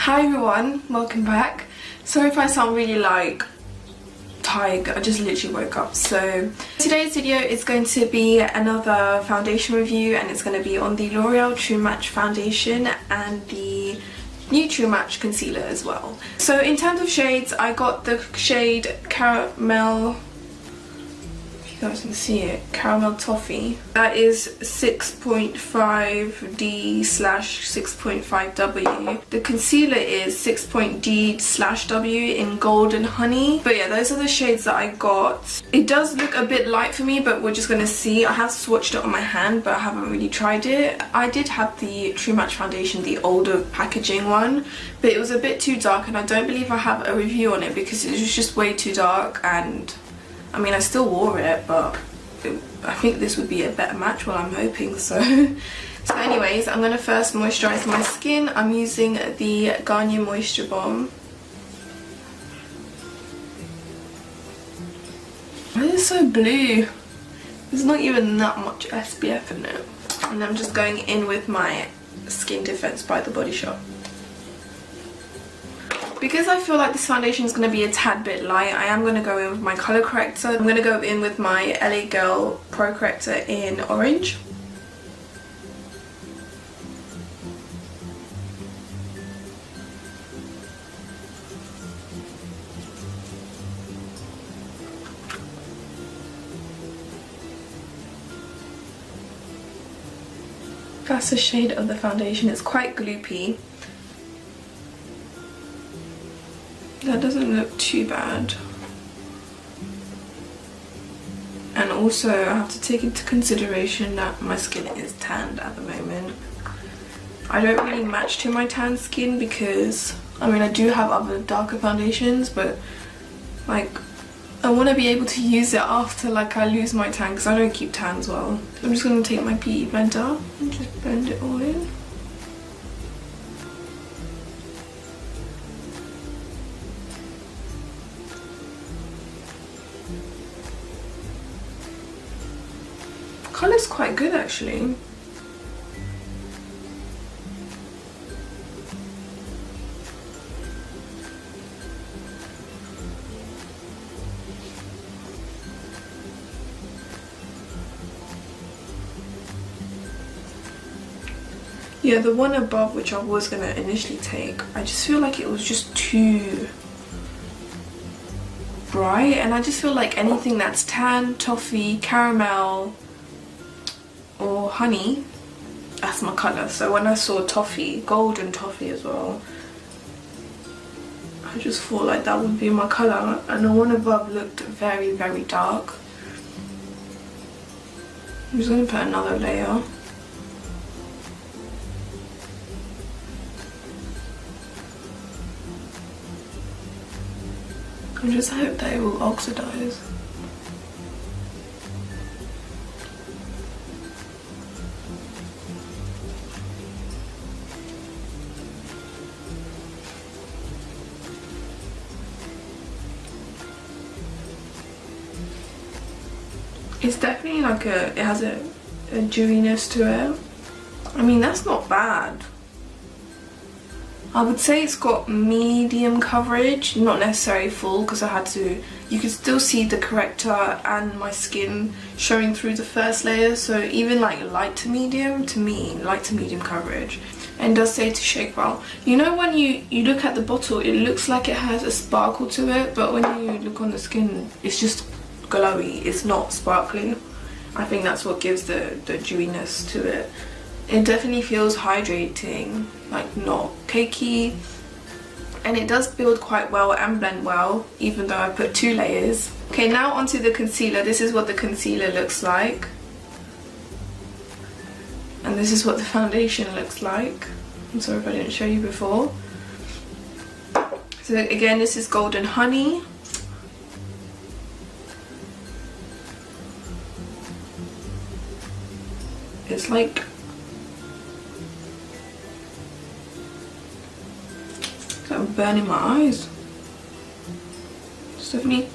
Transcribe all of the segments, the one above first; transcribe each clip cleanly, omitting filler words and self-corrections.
Hi everyone, welcome back. Sorry if I sound really tired, I just literally woke up. So today's video is going to be another foundation review, and it's going to be on the L'Oreal True Match foundation and the new True Match concealer as well. So in terms of shades, I got the shade Caramel, if you guys can see it, Caramel Toffee. That is 6.5D/6.5W. The concealer is 6.D/W in Golden Honey. But yeah, those are the shades that I got. It does look a bit light for me, but we're just gonna see. I have swatched it on my hand, but I haven't really tried it. I did have the True Match foundation, the older packaging one, but it was a bit too dark, and I don't believe I have a review on it because it was just way too dark. And I mean, I still wore it, but I think this would be a better match. Well, I'm hoping so. So anyways, I'm going to first moisturise my skin. I'm using the Garnier Moisture Bomb. Why is it so blue? There's not even that much SPF in it. And I'm just going in with my Skin Defense by The Body Shop. Because I feel like this foundation is going to be a tad bit light, I am going to go in with my colour corrector. I'm going to go in with my LA Girl Pro Corrector in Orange. That's the shade of the foundation. It's quite gloopy. That doesn't look too bad. And also I have to take into consideration that my skin is tanned at the moment. I don't really match to my tan skin because, I mean, I do have other darker foundations, but like I want to be able to use it after I lose my tan, because I don't keep tans well. I'm just going to take my PE blender and just blend it all in. Colour's quite good actually. Yeah, the one above, which I was going to initially take, I just feel like it was just too bright, and I just feel like anything that's tan, toffee, caramel or honey, that's my colour. So when I saw toffee, golden toffee as well, I just thought like that would be my colour. And the one above looked very, very dark. I'm just going to put another layer. I just hope that it will oxidize. It's definitely like it has a dewiness to it. I mean, that's not bad. I would say it's got medium coverage, not necessarily full, because I had to, you could still see the corrector and my skin showing through the first layer, so even like light to medium, to me, light to medium coverage. And it does say to shake well. You know, when you look at the bottle, it looks like it has a sparkle to it, but when you look on the skin, it's just glowy, it's not sparkly. I think that's what gives the dewiness to it. It definitely feels hydrating, like not cakey, and it does build quite well and blend well, even though I put 2 layers. Okay, now onto the concealer. This is what the concealer looks like, and this is what the foundation looks like. I'm sorry if I didn't show you before. So again, this is Golden Honey. It's like, I'm burning my eyes. There's definitely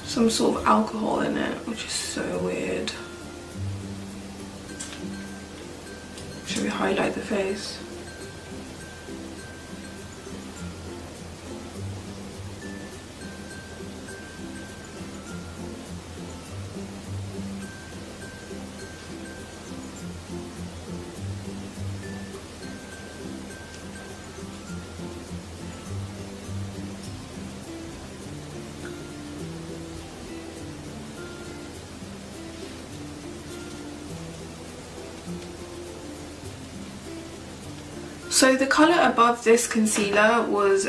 some sort of alcohol in it, which is so weird. Should we highlight the face? So the colour above this concealer was,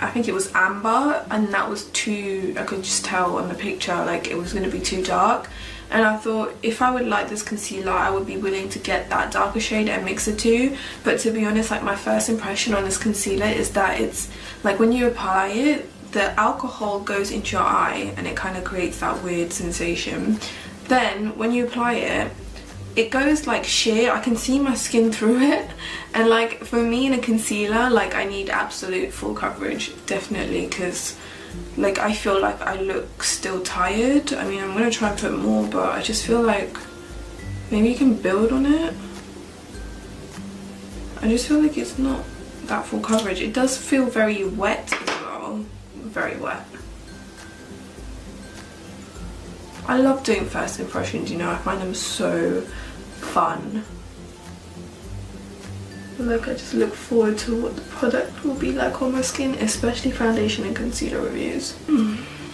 I think it was amber, and that was too, I could just tell on the picture like it was going to be too dark. And I thought if I would like this concealer, I would be willing to get that darker shade and mix the two. But to be honest, like my first impression on this concealer is that it's like when you apply it, the alcohol goes into your eye and it kind of creates that weird sensation. Then when you apply it, it goes like sheer. I can see my skin through it, and like for me in a concealer, like I need absolute full coverage, definitely, because like I feel like I look still tired. I mean, I'm gonna try and put more, but I just feel like maybe you can build on it. I just feel like it's not that full coverage. It does feel very wet as well, very wet. I love doing first impressions, you know, I find them so fun. Look, I just look forward to what the product will be like on my skin, especially foundation and concealer reviews.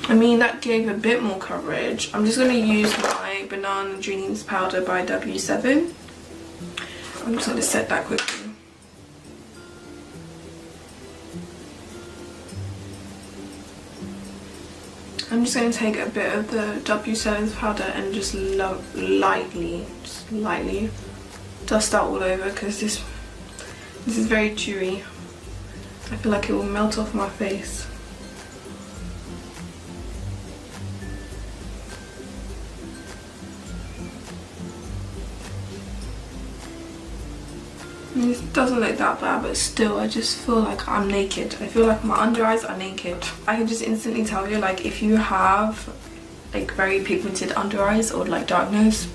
I mean, that gave a bit more coverage. I'm just going to use my Banana Dreams powder by W7. I'm just going to set that quickly. I'm just going to take a bit of the W7 powder and just lightly dust that all over, because this is very dewy. I feel like it will melt off my face. It doesn't look that bad, but still I just feel like I'm naked. I feel like my under eyes are naked. I can just instantly tell you, like, if you have like very pigmented under eyes or like darkness,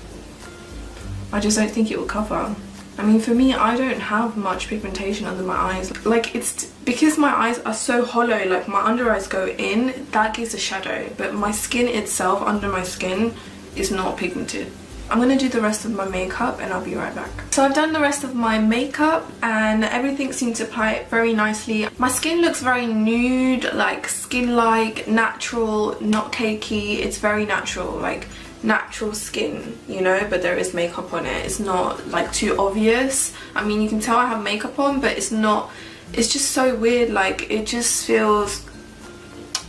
I just don't think it will cover. I mean, for me, I don't have much pigmentation under my eyes. Like, it's because my eyes are so hollow, like my under eyes go in, that gives a shadow, but my skin itself, under my skin, is not pigmented. I'm going to do the rest of my makeup and I'll be right back. So I've done the rest of my makeup and everything seems to apply it very nicely. My skin looks very nude, like skin-like, natural, not cakey. It's very natural, like natural skin, you know, but there is makeup on it. It's not like too obvious. I mean, you can tell I have makeup on, but it's not, it's just so weird. Like, it just feels,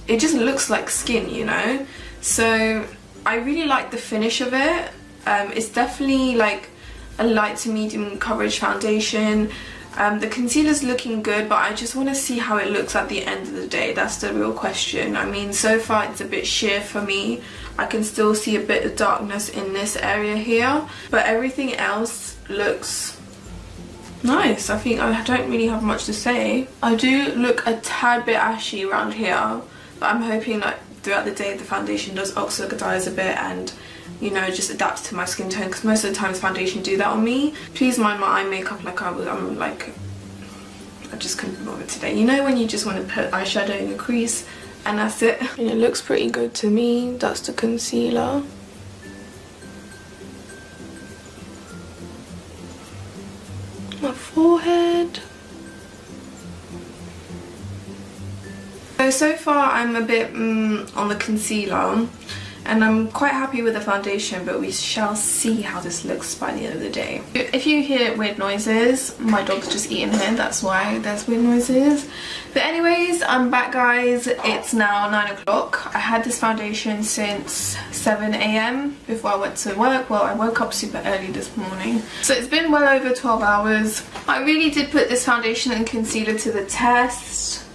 it just looks like skin, you know. So I really like the finish of it. It's definitely like a light to medium coverage foundation. The concealer's looking good, but I just want to see how it looks at the end of the day. That's the real question. I mean, so far it's a bit sheer for me. I can still see a bit of darkness in this area here, but everything else looks nice. I think I don't really have much to say. I do look a tad bit ashy around here, but I'm hoping that throughout the day the foundation does oxidize a bit and, you know, just adapts to my skin tone, because most of the times foundation do that on me. Please mind my eye makeup, like I'm like, I just couldn't be bothered today. You know when you just want to put eyeshadow in your crease and that's it. And it looks pretty good to me. That's the concealer. My forehead. So far I'm a bit on the concealer. And I'm quite happy with the foundation, but we shall see how this looks by the end of the day. If you hear weird noises, my dog's just eating here, that's why there's weird noises. But anyways, I'm back, guys. It's now 9 o'clock. I had this foundation since 7 AM before I went to work. Well, I woke up super early this morning. So it's been well over 12 hours. I really did put this foundation and concealer to the test.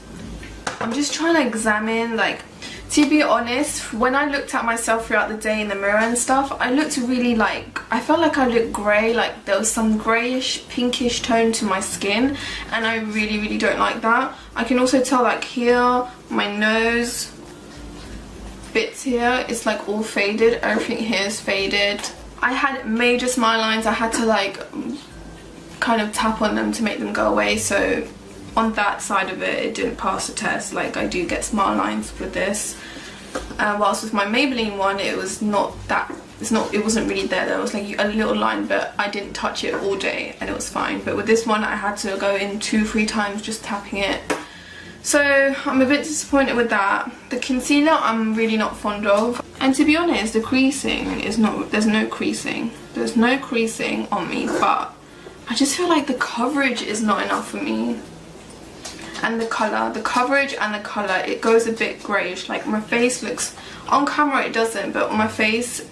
I'm just trying to examine, like, to be honest, when I looked at myself throughout the day in the mirror and stuff, I looked really like, I felt like I looked grey, like there was some greyish, pinkish tone to my skin, and I really don't like that. I can also tell, like here, my nose, bits here, it's like all faded, everything here is faded. I had major smile lines, I had to like kind of tap on them to make them go away, so on that side of it, it didn't pass the test. Like, I do get smile lines with this. Whilst with my Maybelline one, it was not that, it wasn't really there. There was like a little line, but I didn't touch it all day and it was fine. But with this one, I had to go in 2-3 times just tapping it. So I'm a bit disappointed with that. The concealer, I'm really not fond of. And to be honest, the creasing is not, there's no creasing. There's no creasing on me, but I just feel like the coverage is not enough for me. And the colour, the coverage and the colour, it goes a bit greyish. Like my face looks, on camera it doesn't, but on my face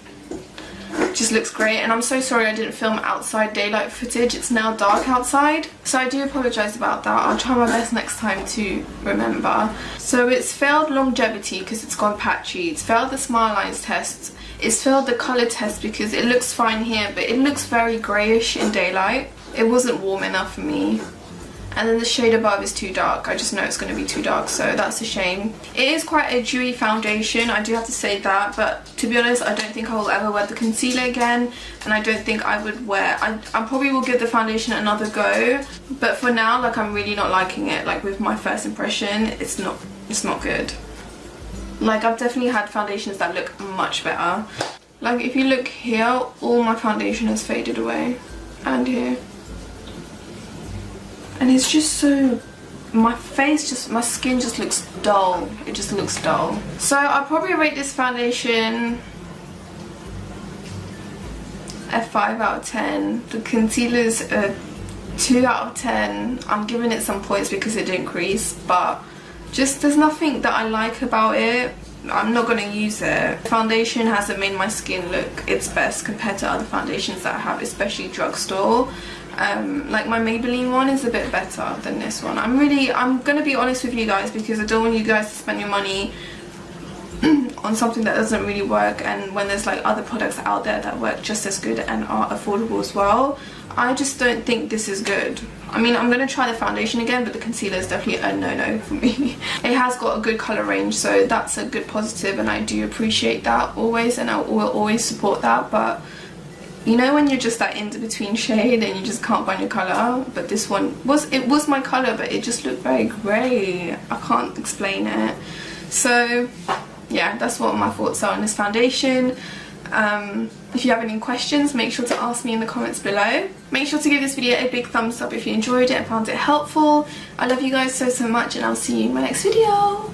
just looks great. And I'm so sorry I didn't film outside daylight footage. It's now dark outside, so I do apologise about that. I'll try my best next time to remember. So it's failed longevity because it's gone patchy. It's failed the smile lines test. It's failed the colour test because it looks fine here, but it looks very greyish in daylight. It wasn't warm enough for me. And then the shade above is too dark. I just know it's going to be too dark, so that's a shame. It is quite a dewy foundation, I do have to say that, but to be honest, I don't think I will ever wear the concealer again, and I don't think I would wear... I probably will give the foundation another go, but for now, like, I'm really not liking it. Like, with my first impression, it's not good. Like, I've definitely had foundations that look much better. Like, if you look here, all my foundation has faded away, and here. And it's just so, my skin just looks dull. It just looks dull. So I'll probably rate this foundation a 5 out of 10. The concealer's a 2 out of 10. I'm giving it some points because it didn't crease, but just there's nothing that I like about it. I'm not going to use it. Foundation hasn't made my skin look its best compared to other foundations that I have, especially drugstore. Like my Maybelline one is a bit better than this one. I'm gonna be honest with you guys because I don't want you guys to spend your money on something that doesn't really work, and when there's like other products out there that work just as good and are affordable as well. I just don't think this is good. I mean, I'm gonna try the foundation again, but the concealer is definitely a no-no for me. It has got a good colour range, so that's a good positive, and I do appreciate that always, and I will always support that. But you know when you're just that in-between shade and you just can't find your colour? But this one was my colour, but it just looked very grey. I can't explain it. So yeah, that's what my thoughts are on this foundation. If you have any questions, make sure to ask me in the comments below. Make sure to give this video a big thumbs up if you enjoyed it and found it helpful. I love you guys so much, and I'll see you in my next video.